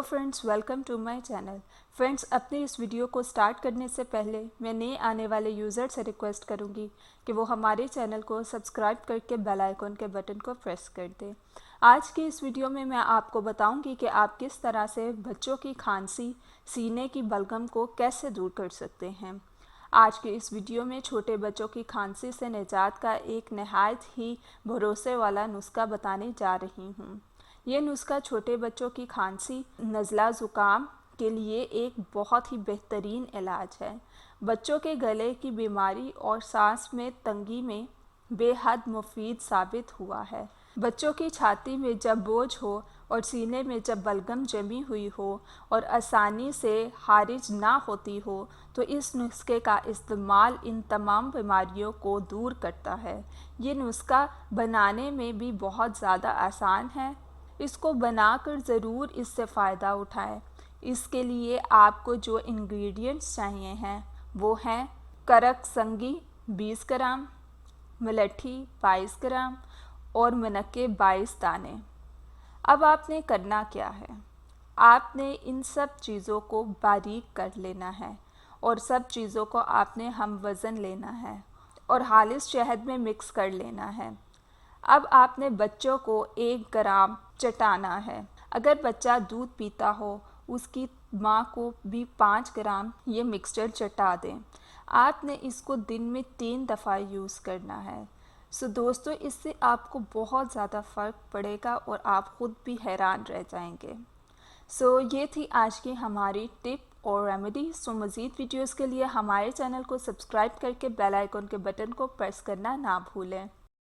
Hello friends, welcome to my channel. Friends, अपने इस video को स्टार्ट करने से पहले मैं नए आने वाले यूज़र से रिक्वेस्ट करूंगी कि वो हमारे चैनल को सब्सक्राइब करके बेल आइकन के बटन को प्रेस कर दें। आज की इस वीडियो में मैं आपको बताऊंगी कि आप किस तरह से बच्चों की खांसी, सीने की बलगम को कैसे दूर कर सकते हैं। आज के इस वीडियो में छोटे बच्चों की खांसी से निजात का एक नहायत ही भरोसे वाला नुस्खा बताने जा रही हूँ। ये नुस्खा छोटे बच्चों की खांसी, नज़ला ज़ुकाम के लिए एक बहुत ही बेहतरीन इलाज है। बच्चों के गले की बीमारी और सांस में तंगी में बेहद मुफीद साबित हुआ है। बच्चों की छाती में जब बोझ हो और सीने में जब बलगम जमी हुई हो और आसानी से खारिज ना होती हो, तो इस नुस्खे का इस्तेमाल इन तमाम बीमारियों को दूर करता है। ये नुस्खा बनाने में भी बहुत ज़्यादा आसान है। इसको बनाकर ज़रूर इससे फ़ायदा उठाएं। इसके लिए आपको जो इंग्रेडिएंट्स चाहिए हैं वो हैं करकसंगी 20 ग्राम, मलट्ठी 22 ग्राम और मनक्के 22 दाने। अब आपने करना क्या है, आपने इन सब चीज़ों को बारीक कर लेना है और सब चीज़ों को आपने हम वज़न लेना है और खालिस शहद में मिक्स कर लेना है। अब आपने बच्चों को 1 ग्राम चटाना है। अगर बच्चा दूध पीता हो, उसकी माँ को भी 5 ग्राम ये मिक्सचर चटा दें। आपने इसको दिन में 3 दफ़ा यूज़ करना है। सो दोस्तों, इससे आपको बहुत ज़्यादा फ़र्क पड़ेगा और आप ख़ुद भी हैरान रह जाएंगे। सो ये थी आज की हमारी टिप और रेमेडी। सो मज़ीद वीडियोज़ के लिए हमारे चैनल को सब्सक्राइब करके बेल आइकन के बटन को प्रेस करना ना भूलें।